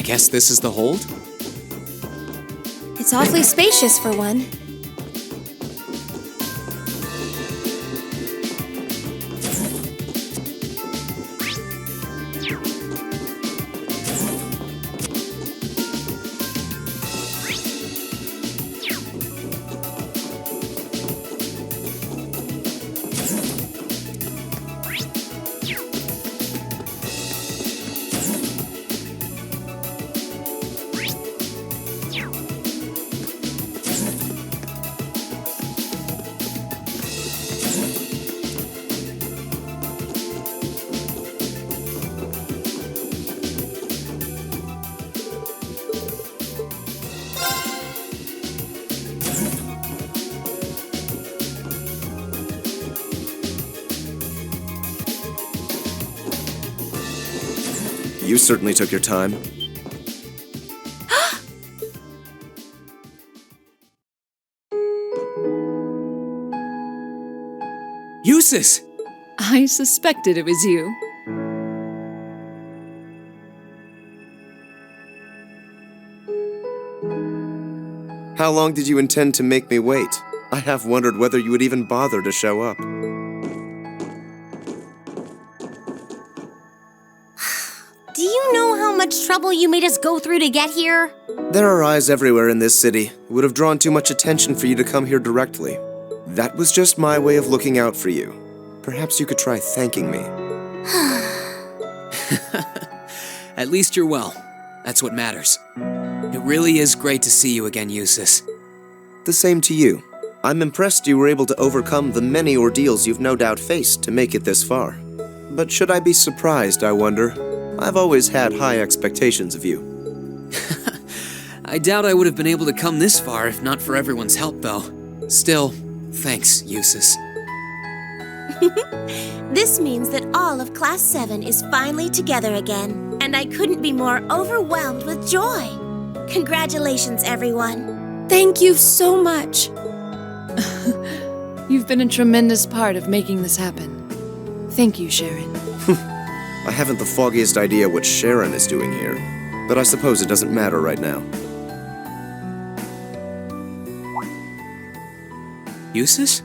I guess this is the hold? It's awfully spacious for one. You certainly took your time. Eustace! I suspected it was you. How long did you intend to make me wait? I have wondered whether you would even bother to show up. Do you know how much trouble you made us go through to get here? There are eyes everywhere in this city. It would have drawn too much attention for you to come here directly. That was just my way of looking out for you. Perhaps you could try thanking me. At least you're well. That's what matters. It really is great to see you again, Eustace. The same to you. I'm impressed you were able to overcome the many ordeals you've no doubt faced to make it this far. But should I be surprised, I wonder? I've always had high expectations of you. I doubt I would have been able to come this far if not for everyone's help, though. Still, thanks, Eustace. This means that all of Class 7 is finally together again, and I couldn't be more overwhelmed with joy. Congratulations, everyone. Thank you so much. You've been a tremendous part of making this happen. Thank you, Sharon. I haven't the foggiest idea what Sharon is doing here, but I suppose it doesn't matter right now. Eustace?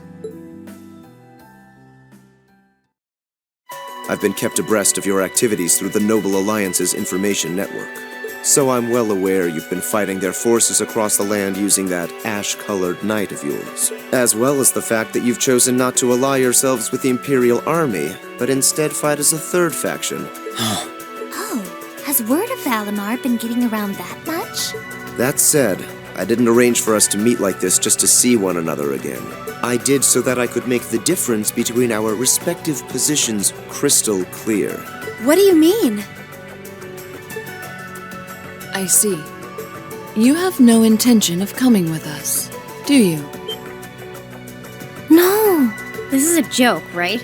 I've been kept abreast of your activities through the Noble Alliance's information network. So I'm well aware you've been fighting their forces across the land using that ash-colored knight of yours, as well as the fact that you've chosen not to ally yourselves with the Imperial Army, but instead fight as a third faction. Oh, has word of Valimar been getting around that much? That said, I didn't arrange for us to meet like this just to see one another again. I did so that I could make the difference between our respective positions crystal clear. What do you mean? I see. You have no intention of coming with us, do you? No. This is a joke, right?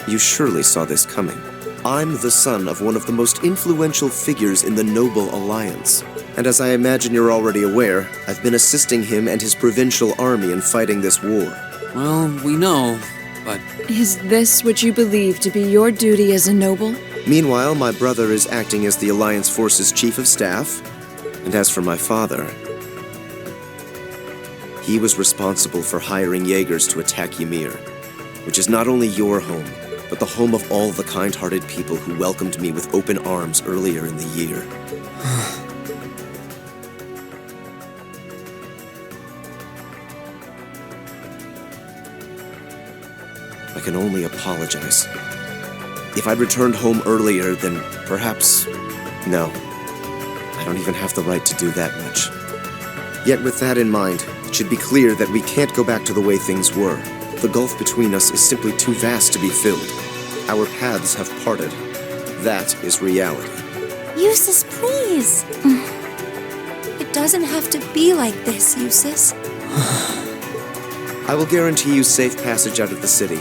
You surely saw this coming. I'm the son of one of the most influential figures in the Noble Alliance. And as I imagine you're already aware, I've been assisting him and his provincial army in fighting this war. Well, we know, but... Is this what you believe to be your duty as a noble? Meanwhile, my brother is acting as the Alliance Force's chief of staff. And as for my father, he was responsible for hiring Jaegers to attack Ymir, which is not only your home, but the home of all the kind-hearted people who welcomed me with open arms earlier in the year. I can only apologize. If I'd returned home earlier, then perhaps... No. I don't even have the right to do that much. Yet with that in mind, it should be clear that we can't go back to the way things were. The gulf between us is simply too vast to be filled. Our paths have parted. That is reality. Eustace, please. It doesn't have to be like this, Eustace. I will guarantee you safe passage out of the city.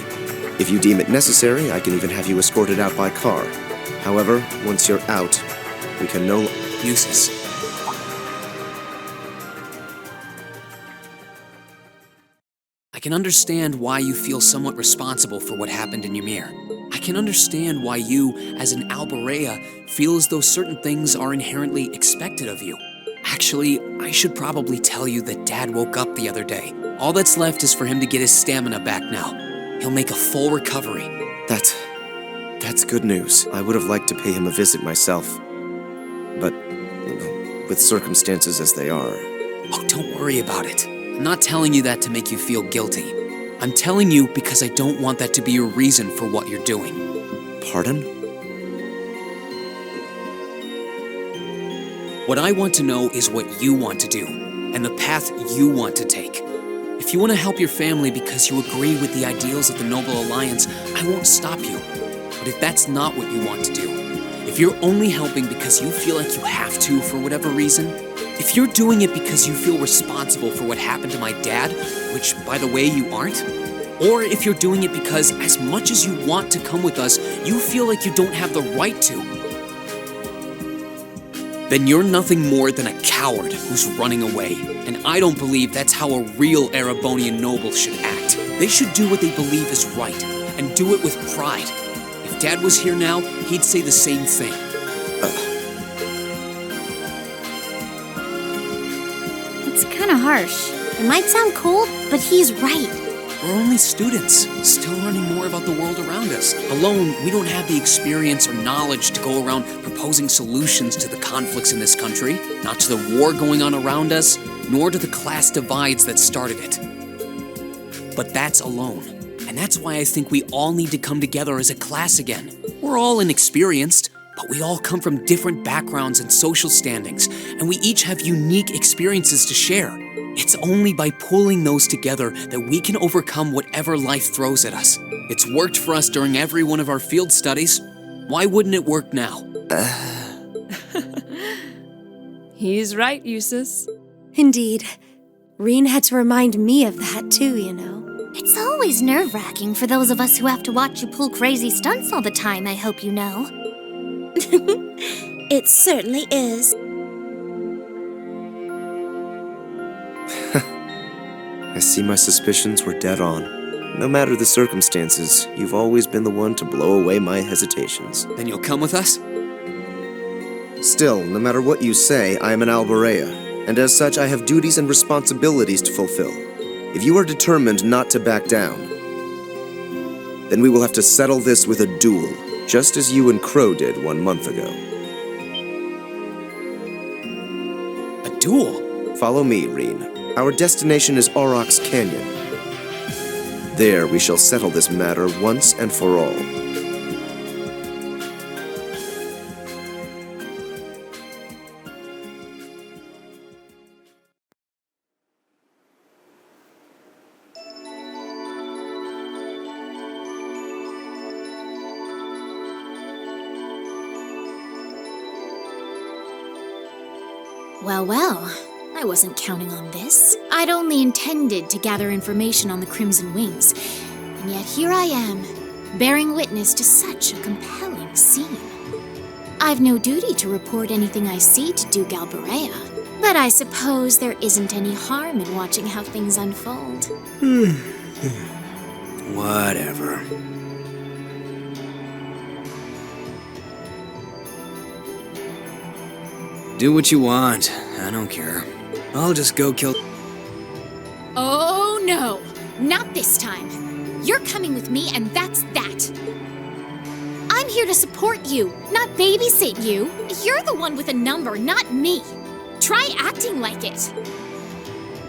If you deem it necessary, I can even have you escorted out by car. However, once you're out, we can no... Eustace. I can understand why you feel somewhat responsible for what happened in Ymir. I can understand why you, as an Alborea, feel as though certain things are inherently expected of you. Actually, I should probably tell you that Dad woke up the other day. All that's left is for him to get his stamina back now. He'll make a full recovery. That's good news. I would have liked to pay him a visit myself. But, with circumstances as they are... Oh, don't worry about it. I'm not telling you that to make you feel guilty. I'm telling you because I don't want that to be your reason for what you're doing. Pardon? What I want to know is what you want to do, and the path you want to take. If you want to help your family because you agree with the ideals of the Noble Alliance, I won't stop you. But if that's not what you want to do, if you're only helping because you feel like you have to for whatever reason, if you're doing it because you feel responsible for what happened to my dad, which, by the way, you aren't, or if you're doing it because as much as you want to come with us, you feel like you don't have the right to, then you're nothing more than a coward who's running away. And I don't believe that's how a real Erebonian noble should act. They should do what they believe is right, and do it with pride. If Dad was here now, he'd say the same thing. It's kind of harsh. It might sound cold, but he's right. We're only students, still learning more about the world around us. Alone, we don't have the experience or knowledge to go around proposing solutions to the conflicts in this country, not to the war going on around us, nor to the class divides that started it. But that's alone. And that's why I think we all need to come together as a class again. We're all inexperienced, but we all come from different backgrounds and social standings, and we each have unique experiences to share. It's only by pulling those together that we can overcome whatever life throws at us. It's worked for us during every one of our field studies. Why wouldn't it work now? He's right, Eustace. Indeed. Reen had to remind me of that too, you know. It's always nerve-wracking for those of us who have to watch you pull crazy stunts all the time, I hope you know. It certainly is. I see my suspicions were dead on. No matter the circumstances, you've always been the one to blow away my hesitations. Then you'll come with us? Still, no matter what you say, I am an Alborea, and as such I have duties and responsibilities to fulfill. If you are determined not to back down, then we will have to settle this with a duel, just as you and Crow did 1 month ago. A duel? Follow me, Reen. Our destination is Aurochs Canyon. There we shall settle this matter once and for all. Well, I wasn't counting on this. I'd only intended to gather information on the Crimson Wings, and yet here I am, bearing witness to such a compelling scene. I've no duty to report anything I see to Duke Alborea, but I suppose there isn't any harm in watching how things unfold. Whatever. Do what you want. I don't care. I'll just go kill... Oh no, not this time. You're coming with me and that's that. I'm here to support you, not babysit you. You're the one with a number, not me. Try acting like it.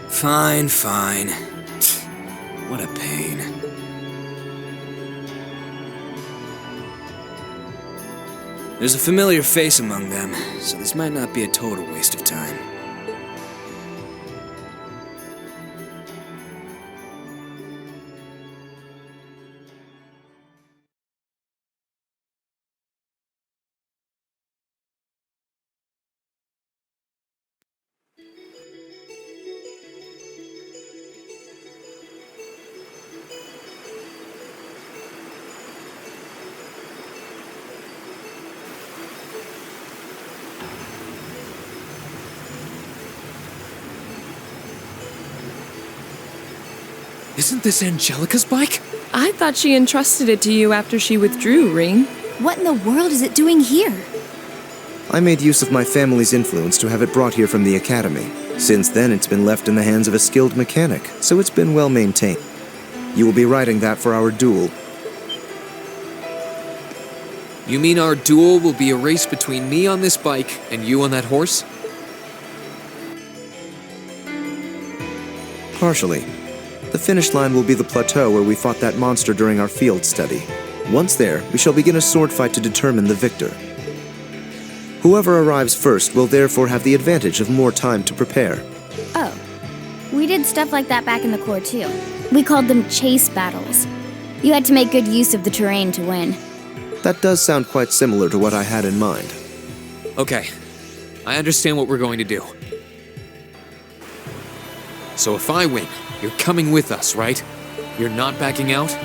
Fine. What a pain. There's a familiar face among them, so this might not be a total waste of time. Isn't this Angelica's bike? I thought she entrusted it to you after she withdrew, Ring. What in the world is it doing here? I made use of my family's influence to have it brought here from the academy. Since then, it's been left in the hands of a skilled mechanic, so it's been well maintained. You will be riding that for our duel. You mean our duel will be a race between me on this bike and you on that horse? Partially. The finish line will be the plateau where we fought that monster during our field study. Once there, we shall begin a sword fight to determine the victor. Whoever arrives first will therefore have the advantage of more time to prepare. Oh, we did stuff like that back in the Corps too. We called them chase battles. You had to make good use of the terrain to win. That does sound quite similar to what I had in mind. Okay, I understand what we're going to do. So if I win, you're coming with us, right? You're not backing out?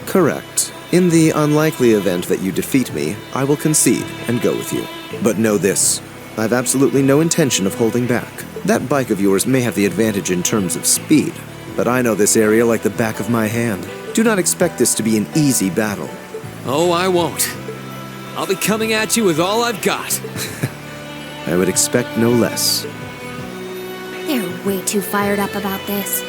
Correct. In the unlikely event that you defeat me, I will concede and go with you. But know this, I've absolutely no intention of holding back. That bike of yours may have the advantage in terms of speed, but I know this area like the back of my hand. Do not expect this to be an easy battle. Oh, I won't. I'll be coming at you with all I've got. I would expect no less. They're way too fired up about this.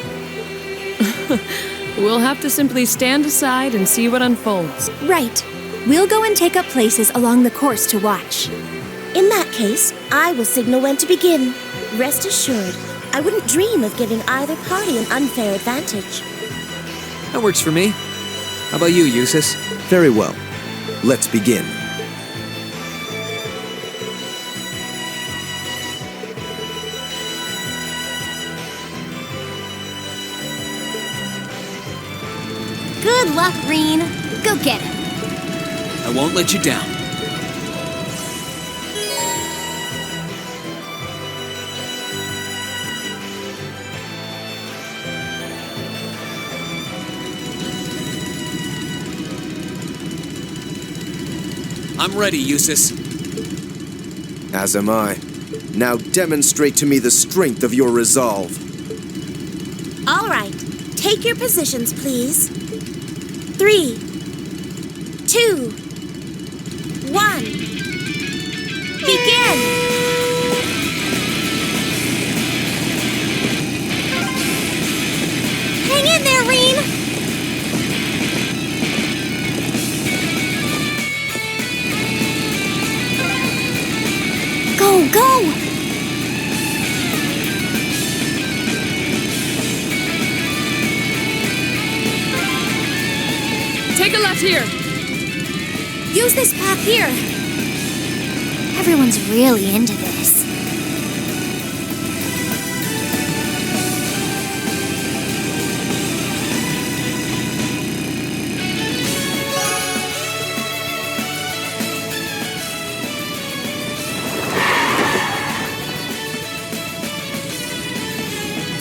We'll have to simply stand aside and see what unfolds. Right. We'll go and take up places along the course to watch. In that case, I will signal when to begin. Rest assured, I wouldn't dream of giving either party an unfair advantage. That works for me. How about you, Eustace? Very well. Let's begin. Good luck, Reen. Go get him. I won't let you down. I'm ready, Eustace. As am I. Now demonstrate to me the strength of your resolve. All right, take your positions, please. 3, 2, 1. Begin! Hang in there, Reen! Go, go! Take a left here. Use this path here. Everyone's really into this.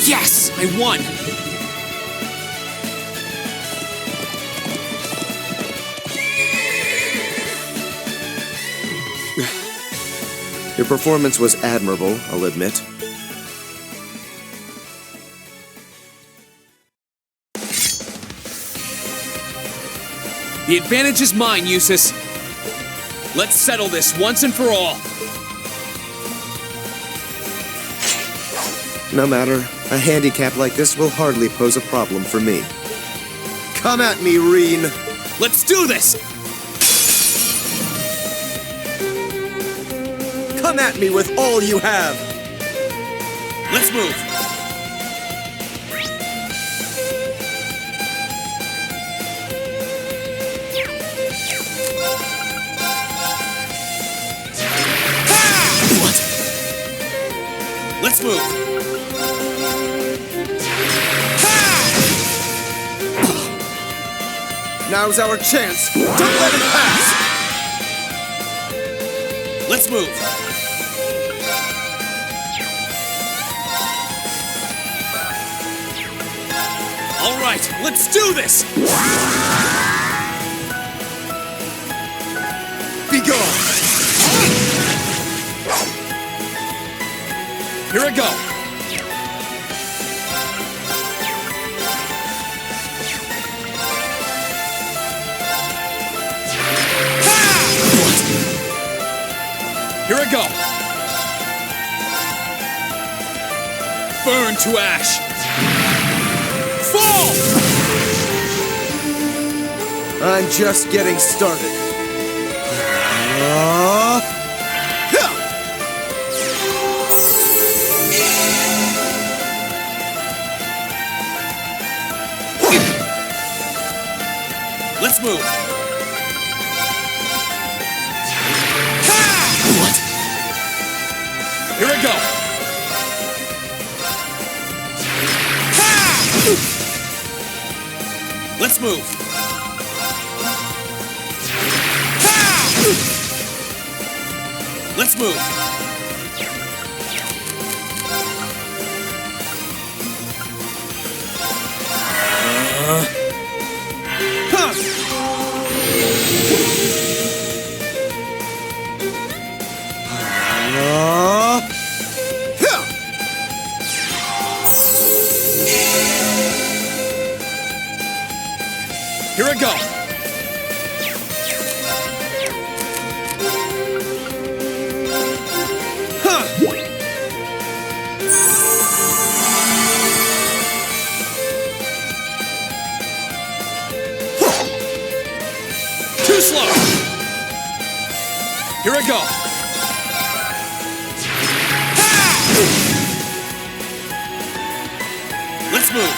Yes! I won! Your performance was admirable, I'll admit. The advantage is mine, Eustace. Let's settle this once and for all. No matter, a handicap like this will hardly pose a problem for me. Come at me, Reen! Let's do this! Come at me with all you have! Let's move! What? Let's move! Now's our chance! Don't let it pass! Let's move! All right, let's do this! Be gone! Here I go! Here I go! Burn to ash! Fall! I'm just getting started. Let's move! What? Here I go! Let's move! Let's move! Here I go! Too slow! Here I go! Let's move!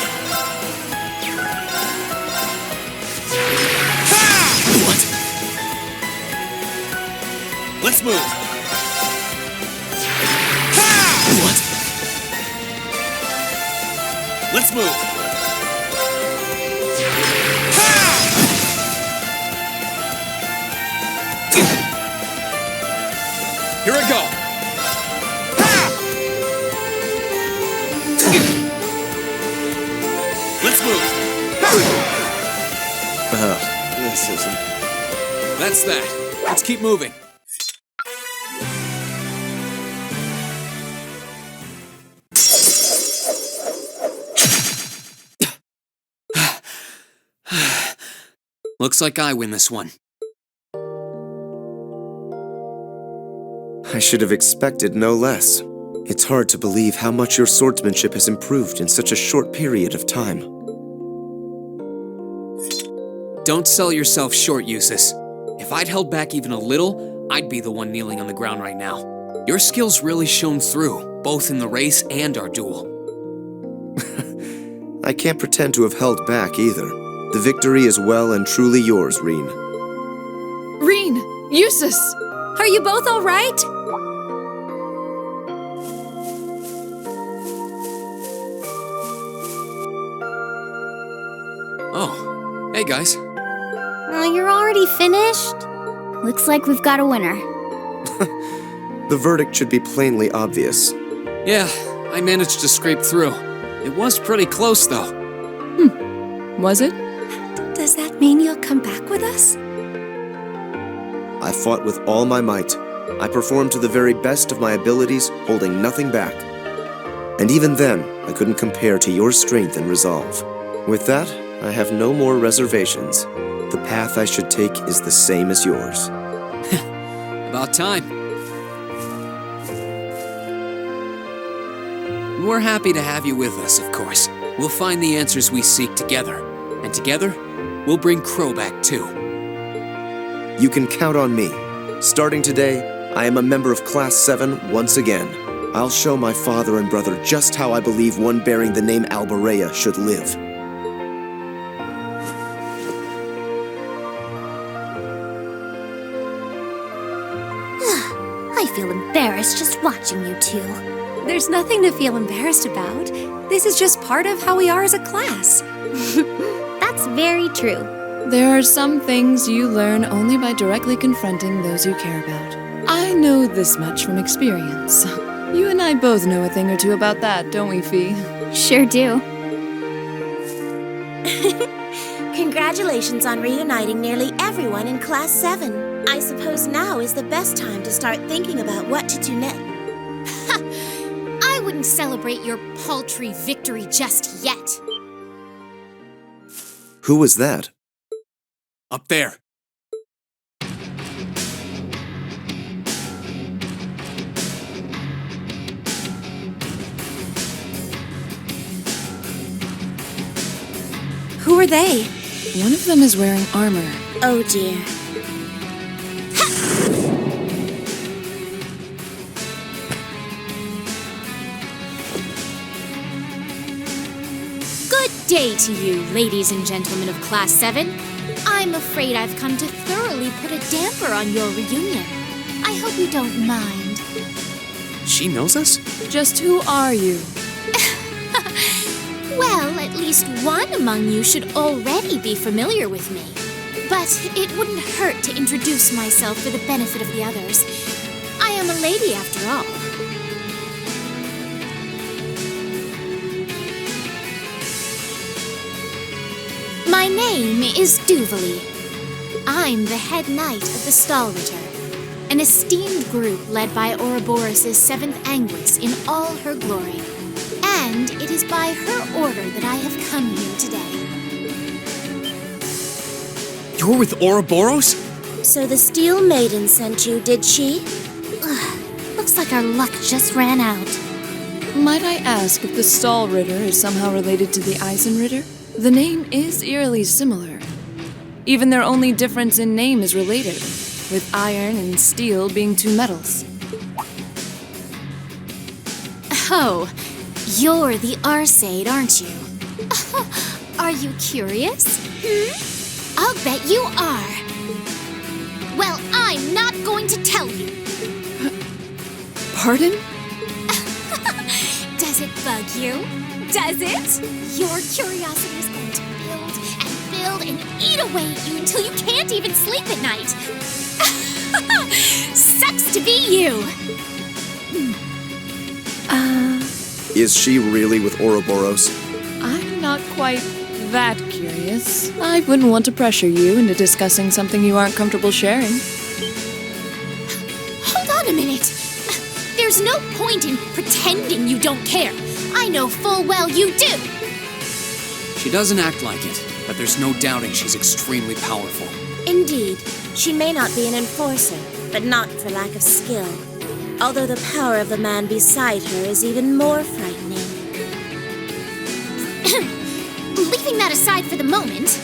What? Let's move! What? Let's move! Here I go! Let's move! This isn't... That's that. Let's keep moving. Looks like I win this one. I should have expected no less. It's hard to believe how much your swordsmanship has improved in such a short period of time. Don't sell yourself short, Eustace. If I'd held back even a little, I'd be the one kneeling on the ground right now. Your skills really shone through, both in the race and our duel. I can't pretend to have held back either. The victory is well and truly yours, Reen. Reen! Eustace! Are you both all right? Oh, hey guys. Oh, you're already finished? Looks like we've got a winner. The verdict should be plainly obvious. Yeah, I managed to scrape through. It was pretty close, though. Was it? Does that mean you'll come back with us? I fought with all my might. I performed to the very best of my abilities, holding nothing back. And even then, I couldn't compare to your strength and resolve. With that, I have no more reservations. The path I should take is the same as yours. About time. We're happy to have you with us, of course. We'll find the answers we seek together. And together, we'll bring Crow back too. You can count on me. Starting today, I am a member of Class 7 once again. I'll show my father and brother just how I believe one bearing the name Alborea should live. I feel embarrassed just watching you two. There's nothing to feel embarrassed about. This is just part of how we are as a class. That's very true. There are some things you learn only by directly confronting those you care about. I know this much from experience. You and I both know a thing or two about that, don't we, Fee? Sure do. Congratulations on reuniting nearly everyone in Class 7. I suppose now is the best time to start thinking about what to do next. I wouldn't celebrate your paltry victory just yet. Who was that? Up there. Who are they? One of them is wearing armor. Oh dear. Good day to you, ladies and gentlemen of Class 7. I'm afraid I've come to thoroughly put a damper on your reunion. I hope you don't mind. She knows us? Just who are you? Well, at least one among you should already be familiar with me. But it wouldn't hurt to introduce myself for the benefit of the others. I am a lady after all. My name is Duvalie. I'm the head knight of the Stahlritter, an esteemed group led by Ouroboros' 7th Anguis in all her glory. And it is by her order that I have come here today. You're with Ouroboros? So the Steel Maiden sent you, did she? Looks like our luck just ran out. Might I ask if the Stahlritter is somehow related to the Eisenritter? The name is eerily similar. Even their only difference in name is related, with iron and steel being two metals. Oh, you're the Arseid, aren't you? Are you curious? I'll bet you are. Well, I'm not going to tell you. Pardon? Does it bug you? Does it? Your curiosity is going to build and eat away at you until you can't even sleep at night. Sucks to be you. Is she really with Ouroboros? I'm not quite that curious. I wouldn't want to pressure you into discussing something you aren't comfortable sharing. Hold on a minute. There's no point in pretending you don't care. I know full well you do. She doesn't act like it, but there's no doubting she's extremely powerful. Indeed, she may not be an enforcer, but not for lack of skill. Although the power of the man beside her is even more frightening. Leaving that aside for the moment,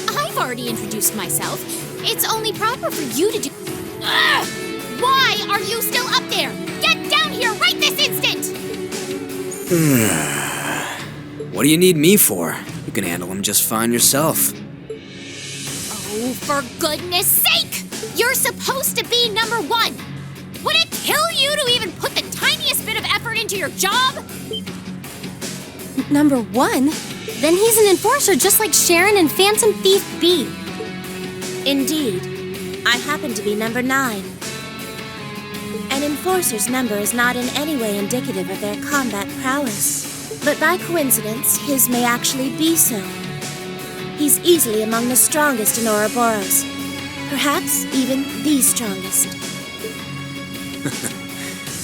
I've already introduced myself. It's only proper for you to do. Ugh! Why are you still up there? Get down here right this instant! What do you need me for? You can handle him just fine yourself. Oh, for goodness sake! You're supposed to be number 1! Would it kill you to even put the tiniest bit of effort into your job? Number 1? Then he's an enforcer just like Sharon and Phantom Thief B. Indeed, I happen to be number 9. An enforcer's number is not in any way indicative of their combat prowess, but by coincidence, his may actually be so. He's easily among the strongest in Ouroboros, perhaps even the strongest.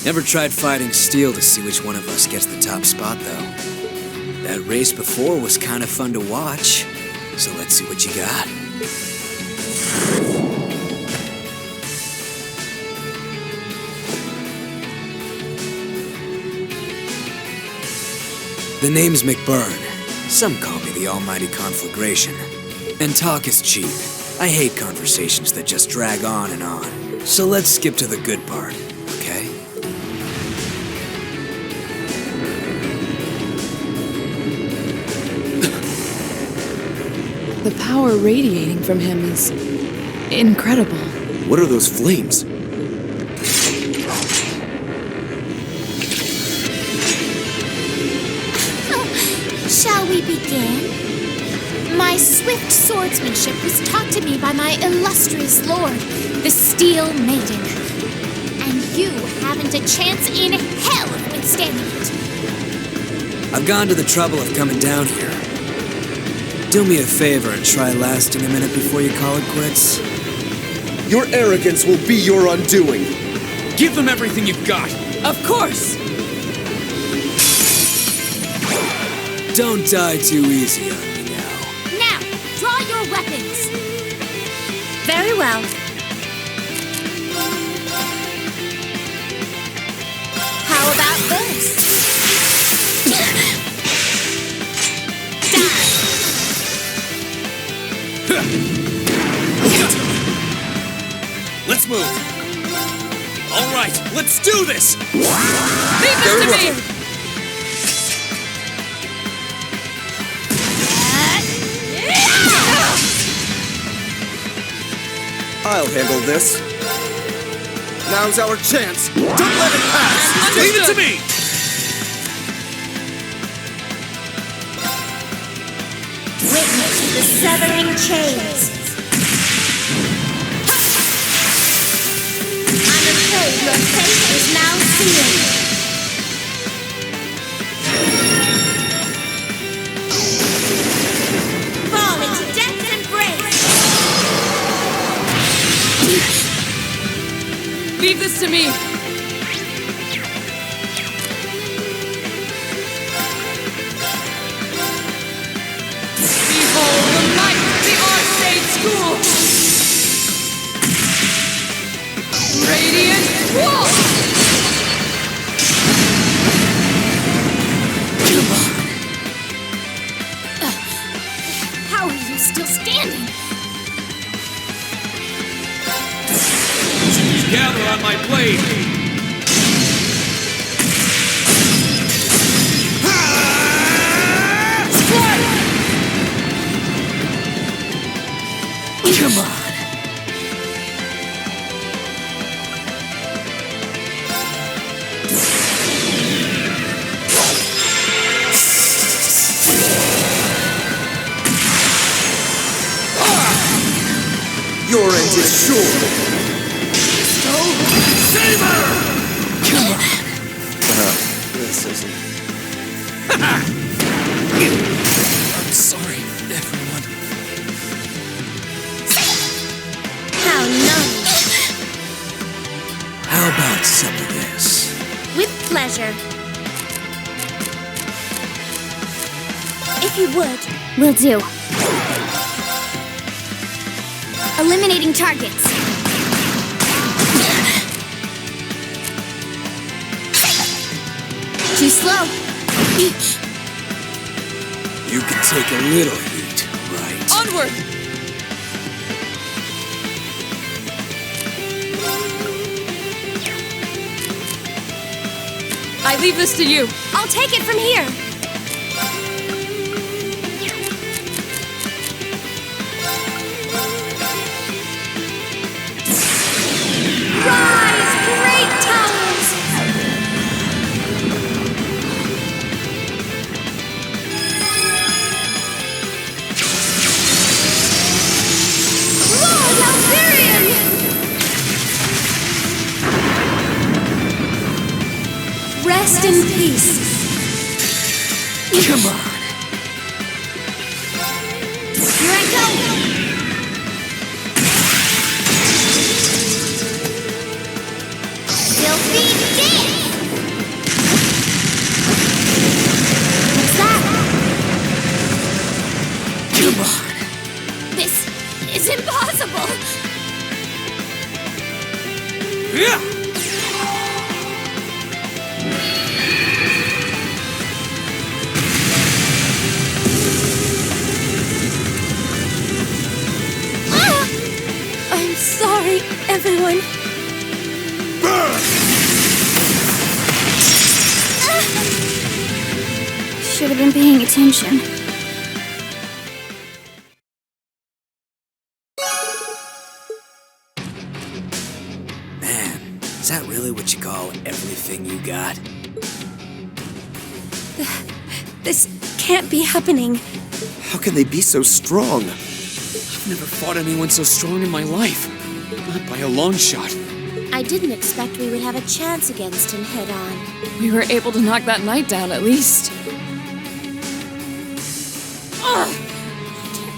Never tried fighting steel to see which one of us gets the top spot, though. That race before was kind of fun to watch, so let's see what you got. The name's McBurn. Some call me the Almighty Conflagration. And talk is cheap. I hate conversations that just drag on and on. So let's skip to the good part, okay? The power radiating from him is incredible. What are those flames? Shall we begin? My swift swordsmanship was taught to me by my illustrious lord, the Steel Maiden. And you haven't a chance in hell of withstanding it. I've gone to the trouble of coming down here. Do me a favor and try lasting a minute before you call it quits. Your arrogance will be your undoing. Give them everything you've got. Of course! Don't die too easy on me now. Now, draw your weapons. Very well. How about this? Let's move. All right, let's do this. Leave this to me! I'll handle this. Now's our chance. Don't let it pass. Leave it to me. Witness the severing chains. I'm afraid your fate is now sealed. Fall into death's embrace. Leave this to me! Behold the might of the Arcade School! Radiant Wall! Come on! How are you still standing? Gather on my blade. Come on. Your end is sure. Come on. This isn't. I'm sorry, everyone. How nice. How about some of this? With pleasure. If you would. Will do. Eliminating targets. Too slow. You can take a little heat, right? Onward! I leave this to you. I'll take it from here. Rise, great towers! Lord Alvirian! Rest in peace. Come on. Here I go. Filthy dance. What's that? Come on. This is impossible. Yeah. I'm sorry, everyone. Should have been paying attention. Man, is that really what you call everything you got? This can't be happening. How can they be so strong? I've never fought anyone so strong in my life. Not by a long shot. I didn't expect we would have a chance against him head on. We were able to knock that knight down at least. Ugh! I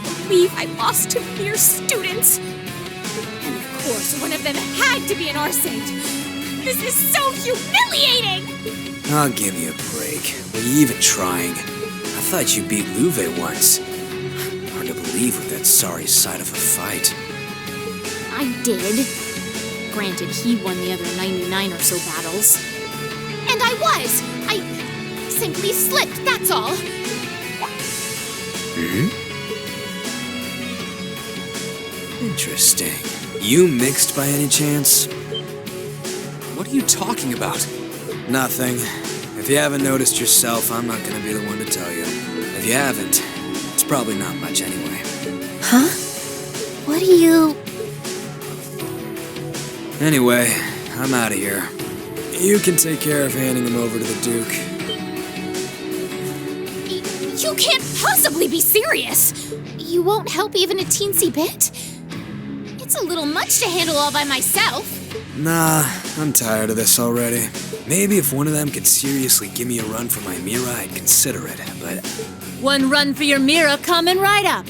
can't believe I lost to mere students. And of course, one of them had to be an Arcade. This is so humiliating! Oh, give me a break. Were you even trying? I thought you beat Louve once. Hard to believe with that sorry side of a fight. I did. Granted, he won the other 99 or so battles. And I was! I simply slipped, that's all. Interesting. You mixed by any chance? What are you talking about? Nothing. If you haven't noticed yourself, I'm not gonna be the one to tell you. If you haven't, it's probably not much anyway. Huh? What do you... Anyway, I'm out of here. You can take care of handing him over to the Duke. You can't possibly be serious! You won't help even a teensy bit? It's a little much to handle all by myself. Nah, I'm tired of this already. Maybe if one of them could seriously give me a run for my Mira, I'd consider it, but... One run for your Mira coming right up.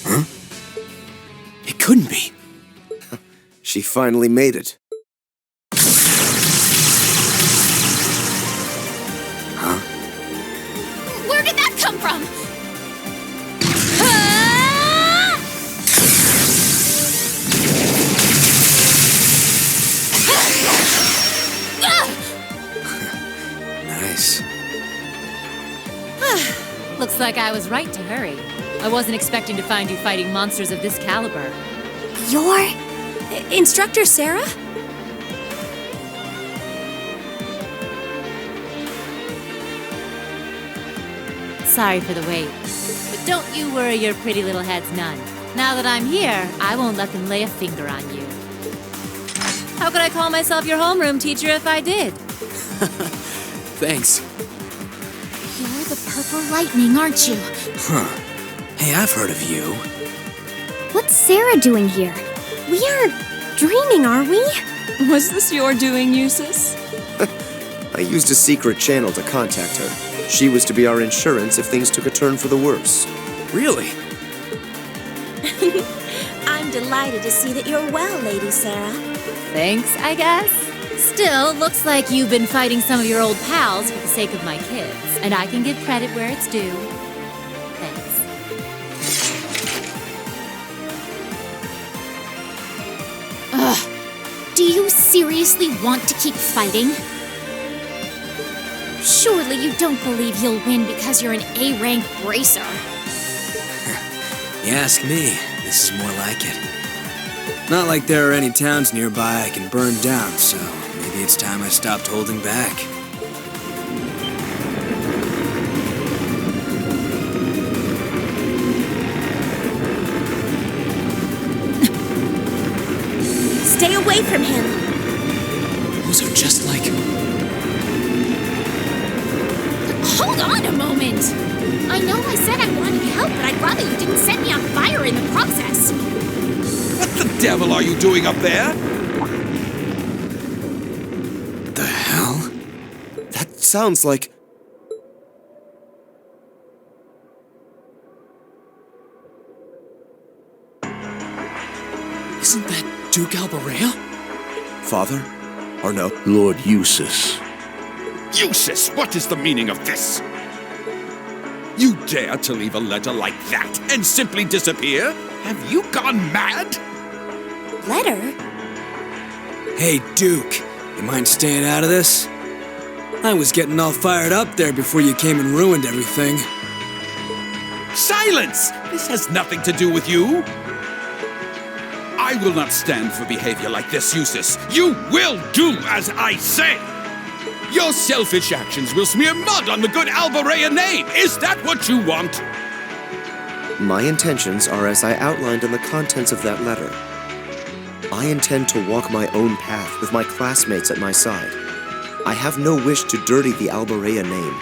Huh? It couldn't be. She finally made it. Huh? Where did that come from? Nice. Looks like I was right to hurry. I wasn't expecting to find you fighting monsters of this caliber. You're Instructor Sarah? Sorry for the wait. But don't you worry your pretty little heads none. Now that I'm here, I won't let them lay a finger on you. How could I call myself your homeroom teacher if I did? Thanks. You're the Purple Lightning, aren't you? Huh. Hey, I've heard of you. What's Sarah doing here? We aren't dreaming, are we? Was this your doing, Eustace? I used a secret channel to contact her. She was to be our insurance if things took a turn for the worse. Really? I'm delighted to see that you're well, Lady Sarah. Thanks, I guess. Still, looks like you've been fighting some of your old pals for the sake of my kids, and I can give credit where it's due. Thanks. Ugh. Do you seriously want to keep fighting? Surely you don't believe you'll win because you're an A-rank bracer. You ask me, this is more like it. Not like there are any towns nearby I can burn down, so maybe it's time I stopped holding back. Stay away from him. Those are just like... Hold on a moment! I know I said I wanted help, but I'd rather you didn't set me on fire in the process. What the devil are you doing up there? The hell? That sounds like... Isn't that Duke Alberea? Father? Or no? Lord Eustace. Eustace, what is the meaning of this? You dare to leave a letter like that and simply disappear? Have you gone mad? Letter? Hey, Duke, you mind staying out of this? I was getting all fired up there before you came and ruined everything. Silence! This has nothing to do with you. I will not stand for behavior like this, Eustace. You will do as I say. Your selfish actions will smear mud on the good Alberea name. Is that what you want? My intentions are as I outlined in the contents of that letter. I intend to walk my own path with my classmates at my side. I have no wish to dirty the Alberea name.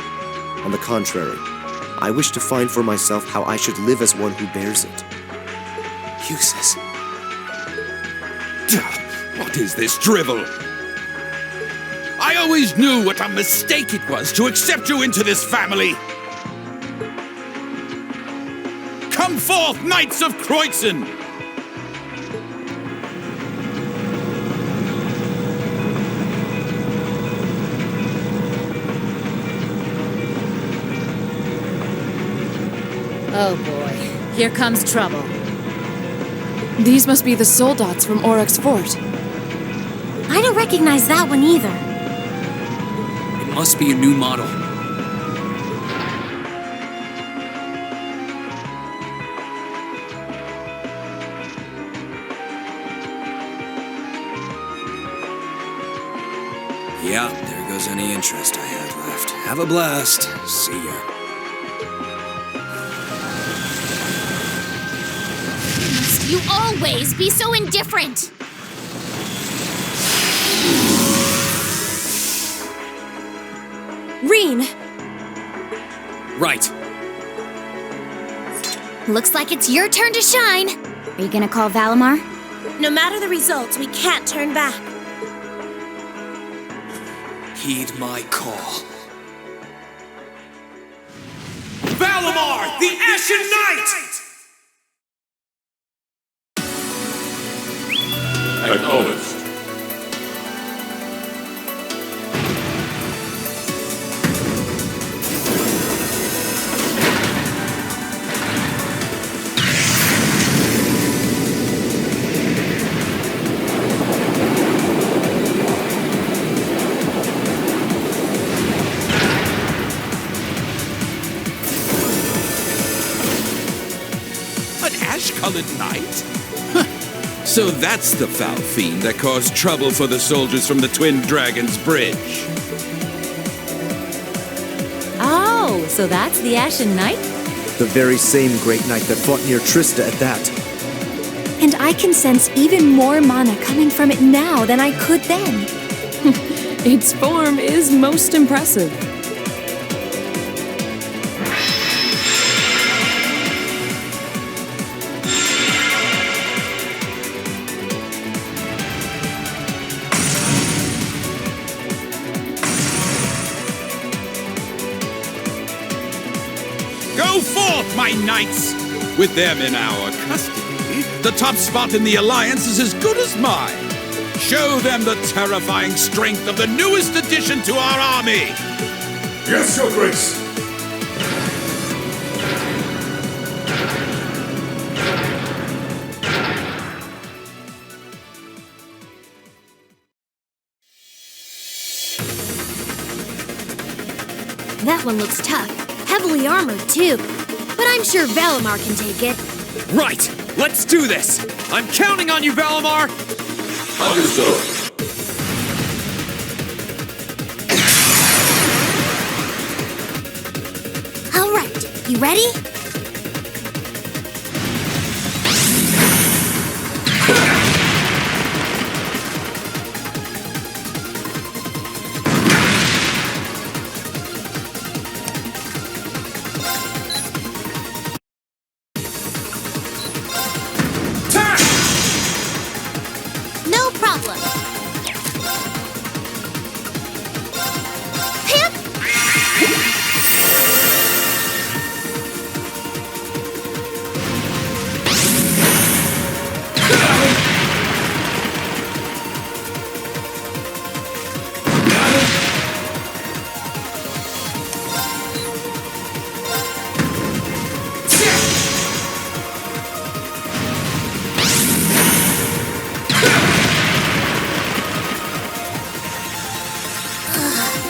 On the contrary, I wish to find for myself how I should live as one who bears it. Eustace. What is this drivel? I always knew what a mistake it was to accept you into this family. Come forth, Knights of Kreutzen! Oh boy, here comes trouble. These must be the soldats from Oryx Fort. I don't recognize that one either. It must be a new model. Yeah, there goes any interest I had left. Have a blast. See ya. Must you always be so indifferent? Reen! Right. Looks like it's your turn to shine. Are you gonna call Valimar? No matter the results, we can't turn back. Heed my call. Valimar, the Ashen Knight! Acknowledged. An ash-colored knight? So that's the foul fiend that caused trouble for the soldiers from the Twin Dragons Bridge. Oh, so that's the Ashen Knight? The very same Great Knight that fought near Trista at that. And I can sense even more mana coming from it now than I could then. Its form is most impressive. Go forth, my knights! With them in our custody, the top spot in the Alliance is as good as mine. Show them the terrifying strength of the newest addition to our army! Yes, Your Grace. That one looks tough. Heavily armored, too. But I'm sure Valimar can take it. Right! Let's do this! I'm counting on you, Valimar! Understood. All right, you ready? No problem. Pip!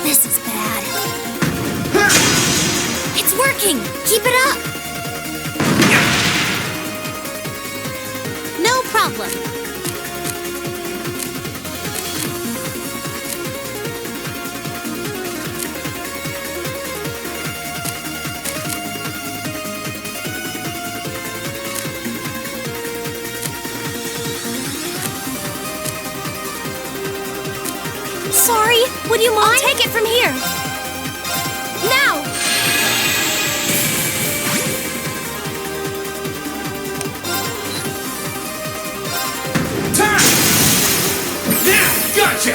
This is bad. It's working! Keep it up! No problem. Sorry, would you mind? Take it from here. Now! Now, gotcha!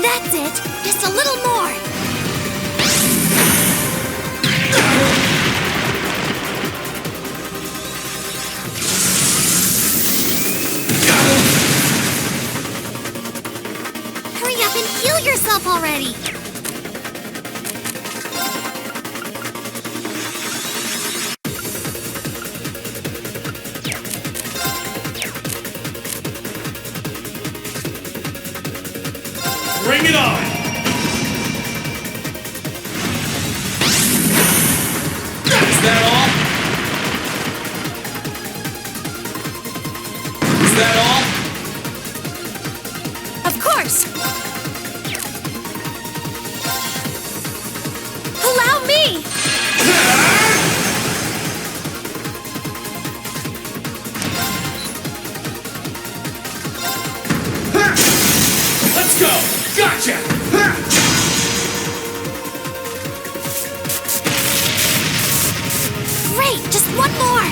That's it! Just a little more! Hurry up and heal yourself already. Bring it on! Is that all? Is that all? Of course! Just one more!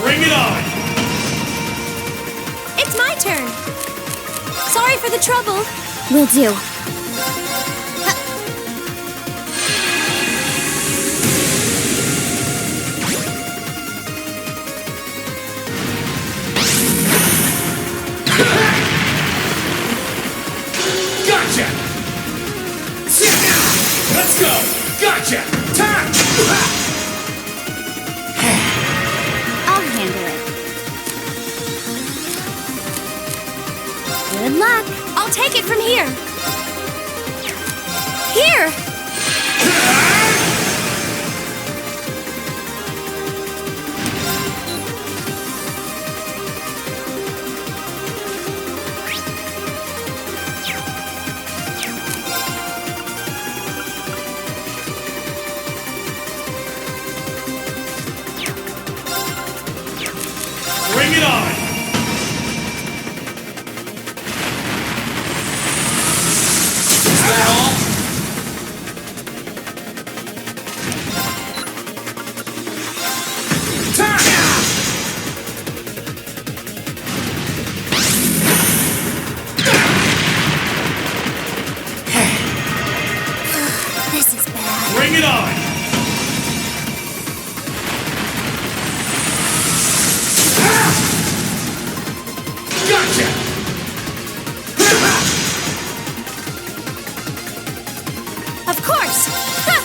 Bring it on! It's my turn! Sorry for the trouble. Will do. Gotcha! Let's go! Gotcha! Time! I'll handle it. Good luck. I'll take it from here. Here! Bring it on! Is that all? This is bad. Bring it on! Gotcha! Of course! Ha!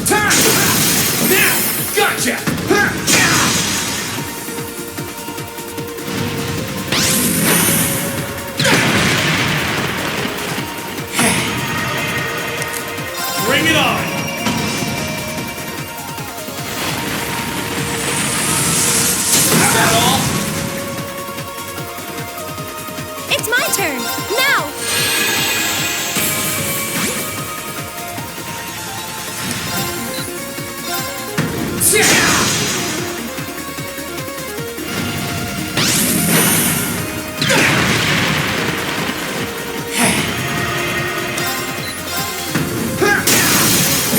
Time! Now! Gotcha! Bring it on! Is that all? It's my turn! Now!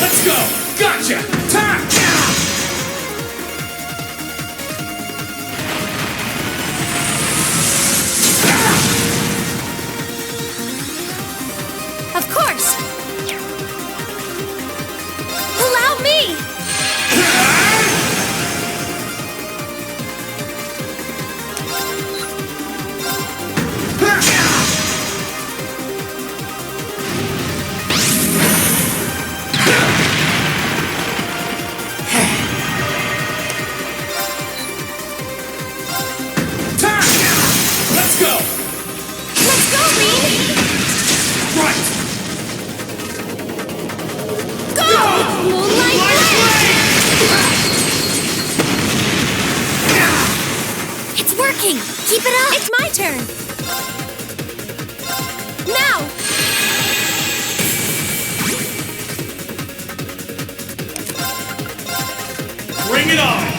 Let's go! Gotcha! Time! Of course! Allow me! Let's go! Let's go, Reed! Right! Go! Moonlight Blade! It's working! Keep it up! It's my turn! Now! Bring it on!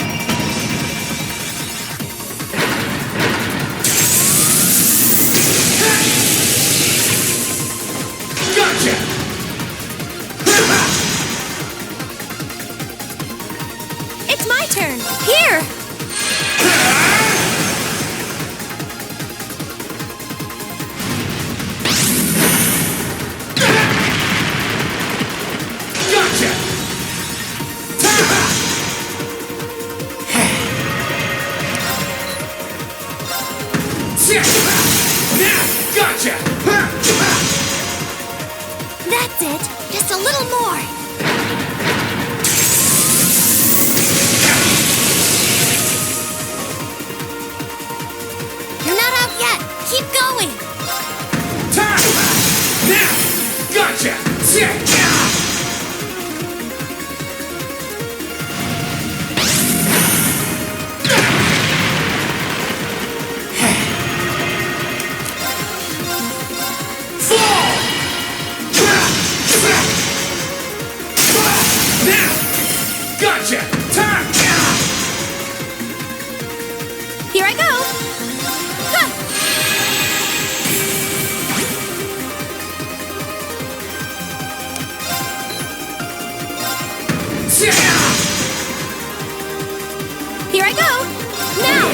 Gotcha! It's my turn! Here! Gotcha! Now! Gotcha! That's it! Just a little more! You're not out yet! Keep going! Time! Now! Gotcha! Now! Here I go! Now!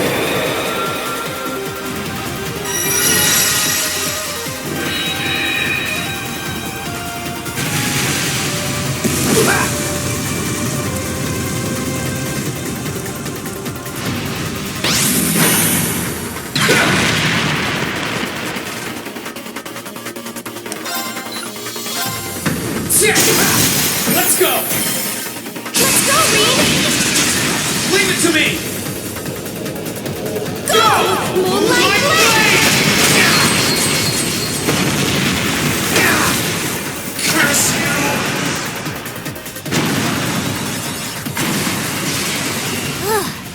Let's go! Let's go, Reed! Leave it to me! Go! Moonlight Blade! Curse you!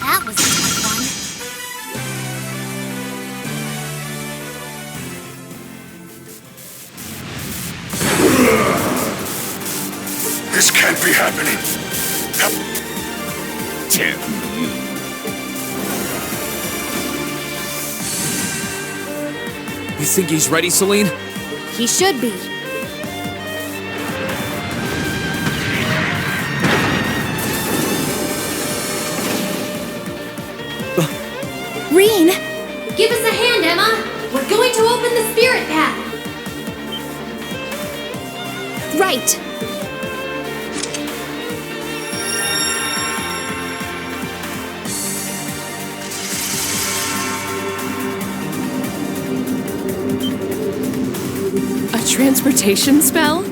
That was a tough one. This can't be happening. Damn you. You think he's ready, Celine? He should be. Reen! Give us a hand, Emma! We're going to open the spirit path! Right! A transportation spell?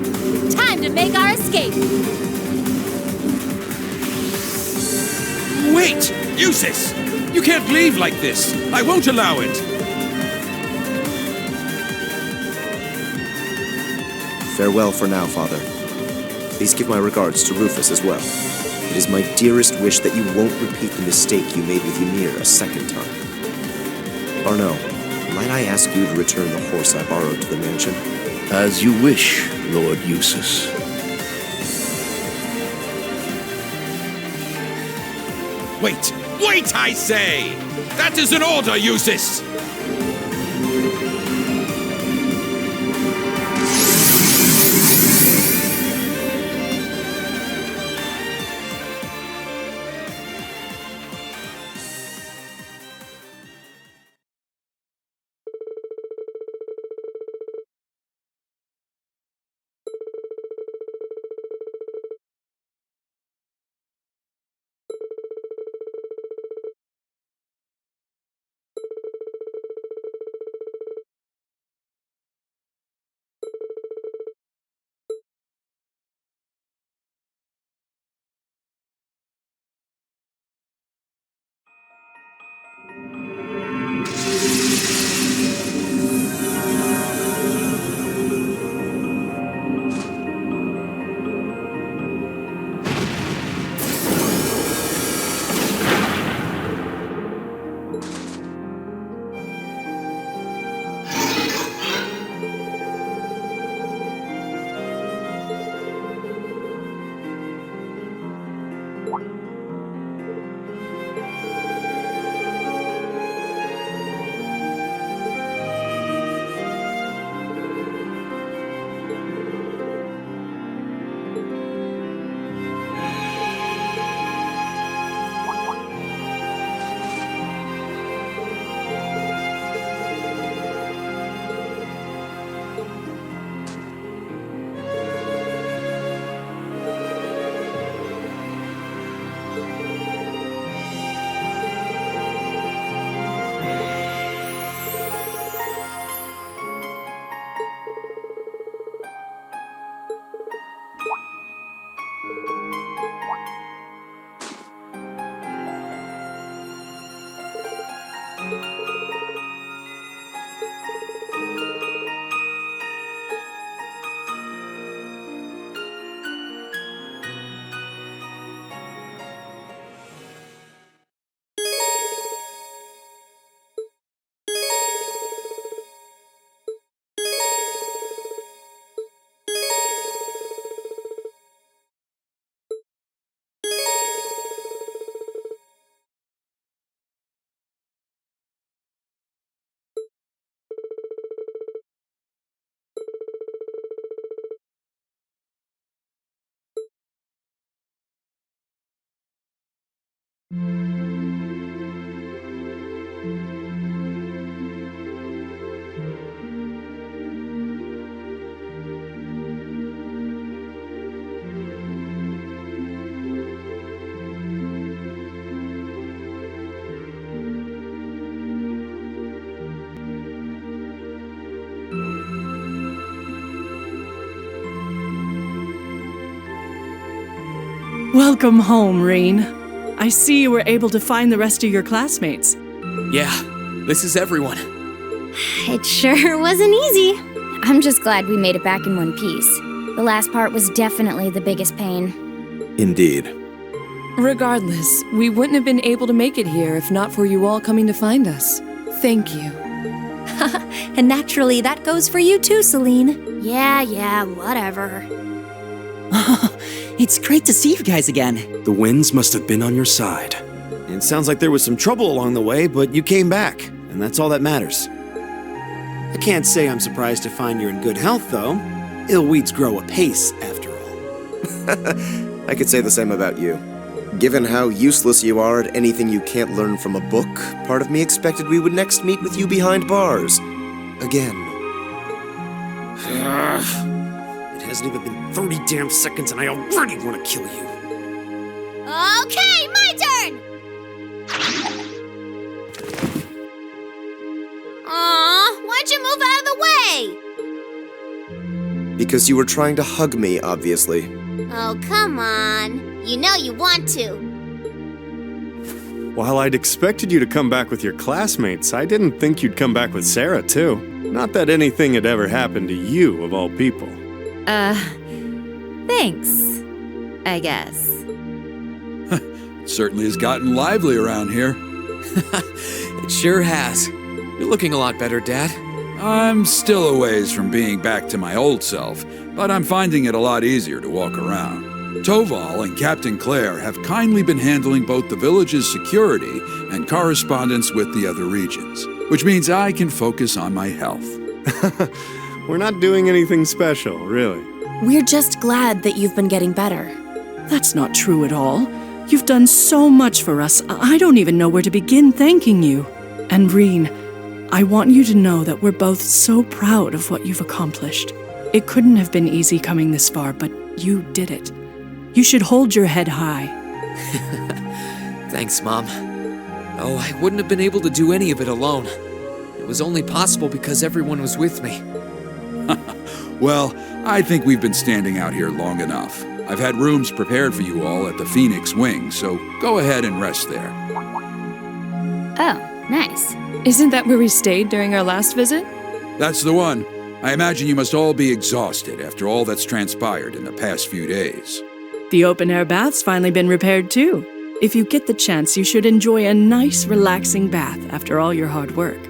Time to make our escape. Wait! Eustace! You can't leave like this! I won't allow it! Farewell for now, Father. Please give my regards to Rufus as well. It is my dearest wish that you won't repeat the mistake you made with Ymir a second time. Arno, might I ask you to return the horse I borrowed to the mansion? As you wish, Lord Eustace. Wait! Wait, I say! That is an order, Eustace! Welcome home, Reen. I see you were able to find the rest of your classmates. Yeah, this is everyone. It sure wasn't easy. I'm just glad we made it back in one piece. The last part was definitely the biggest pain. Indeed. Regardless, we wouldn't have been able to make it here if not for you all coming to find us. Thank you. And naturally, that goes for you too, Celine. Yeah, whatever. It's great to see you guys again. The winds must have been on your side. It sounds like there was some trouble along the way, but you came back, and that's all that matters. I can't say I'm surprised to find you're in good health, though. Ill weeds grow apace, after all. I could say the same about you. Given how useless you are at anything you can't learn from a book, part of me expected we would next meet with you behind bars. Again. It hasn't even been 30 damn seconds and I already want to kill you. Okay, my turn! Aw, why'd you move out of the way? Because you were trying to hug me, obviously. Oh, come on. You know you want to. While I'd expected you to come back with your classmates, I didn't think you'd come back with Sarah, too. Not that anything had ever happened to you, of all people. Thanks, I guess. It certainly has gotten lively around here. It sure has. You're looking a lot better, Dad. I'm still a ways from being back to my old self, but I'm finding it a lot easier to walk around. Toval and Captain Claire have kindly been handling both the village's security and correspondence with the other regions, which means I can focus on my health. We're not doing anything special, really. We're just glad that you've been getting better. That's not true at all. You've done so much for us, I don't even know where to begin thanking you. And Reen, I want you to know that we're both so proud of what you've accomplished. It couldn't have been easy coming this far, but you did it. You should hold your head high. Thanks, Mom. Oh, I wouldn't have been able to do any of it alone. It was only possible because everyone was with me. Well, I think we've been standing out here long enough. I've had rooms prepared for you all at the Phoenix Wing, so go ahead and rest there. Oh, nice. Isn't that where we stayed during our last visit? That's the one. I imagine you must all be exhausted after all that's transpired in the past few days. The open-air bath's finally been repaired, too. If you get the chance, you should enjoy a nice, relaxing bath after all your hard work.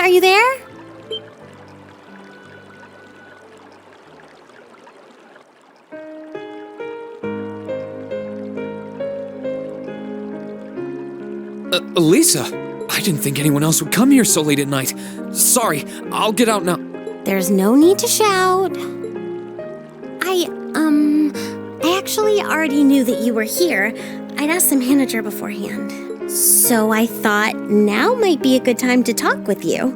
are you there? Elisa, I didn't think anyone else would come here so late at night. Sorry, I'll get out now. There's no need to shout. I actually already knew that you were here. I'd asked the manager beforehand. So I thought now might be a good time to talk with you.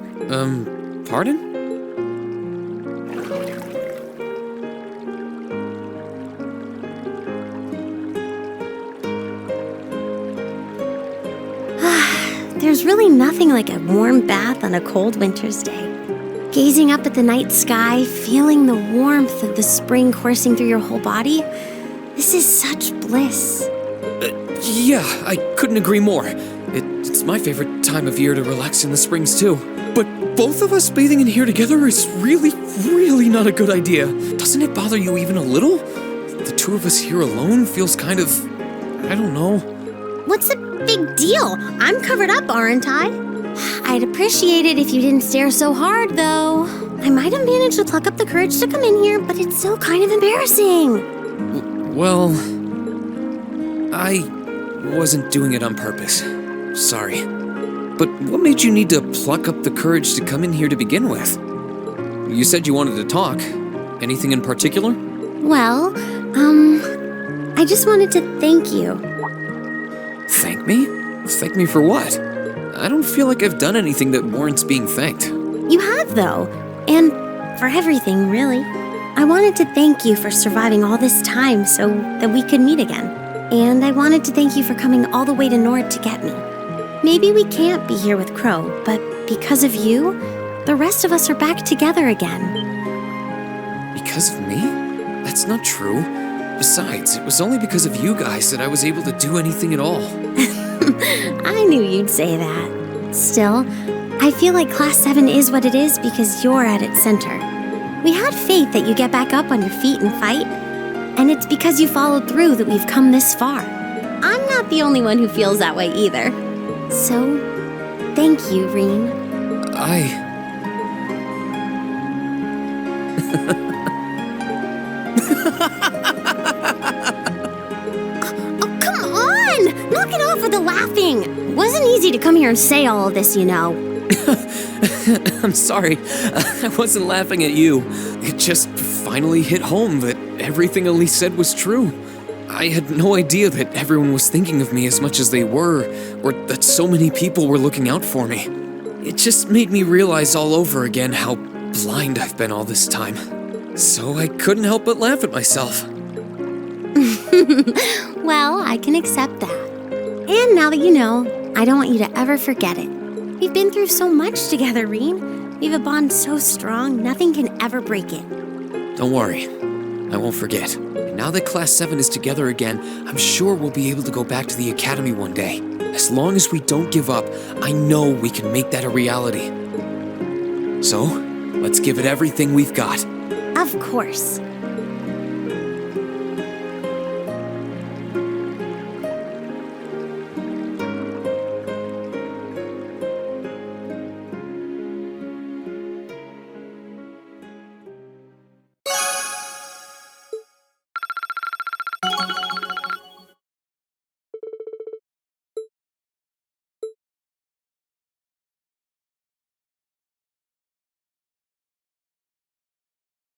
Pardon? There's really nothing like a warm bath on a cold winter's day. Gazing up at the night sky, feeling the warmth of the spring coursing through your whole body, this is such bliss. Yeah, I couldn't agree more. It's my favorite time of year to relax in the springs, too. But both of us bathing in here together is really, really not a good idea. Doesn't it bother you even a little? The two of us here alone feels kind of... I don't know. What's the big deal? I'm covered up, aren't I? I'd appreciate it if you didn't stare so hard, though. I might have managed to pluck up the courage to come in here, but it's still kind of embarrassing. Well, I wasn't doing it on purpose. Sorry. But what made you need to pluck up the courage to come in here to begin with? You said you wanted to talk. Anything in particular? Well, I just wanted to thank you. Thank me? Thank me for what? I don't feel like I've done anything that warrants being thanked. You have, though. And for everything, really. I wanted to thank you for surviving all this time so that we could meet again. And I wanted to thank you for coming all the way to Nord to get me. Maybe we can't be here with Crow, but because of you, the rest of us are back together again. Because of me? That's not true. Besides, it was only because of you guys that I was able to do anything at all. I knew you'd say that. Still, I feel like Class 7 is what it is because you're at its center. We had faith that you get back up on your feet and fight, and it's because you followed through that we've come this far. I'm not the only one who feels that way either. So, thank you, Rean. Knock it off with the laughing! It wasn't easy to come here and say all of this, you know. I'm sorry. I wasn't laughing at you. It just finally hit home that everything Elise said was true. I had no idea that everyone was thinking of me as much as they were, or that so many people were looking out for me. It just made me realize all over again how blind I've been all this time. So I couldn't help but laugh at myself. Well, I can accept that. And now that you know, I don't want you to ever forget it. We've been through so much together, Rean. We have a bond so strong, nothing can ever break it. Don't worry. I won't forget. And now that Class 7 is together again, I'm sure we'll be able to go back to the Academy one day. As long as we don't give up, I know we can make that a reality. So, let's give it everything we've got. Of course.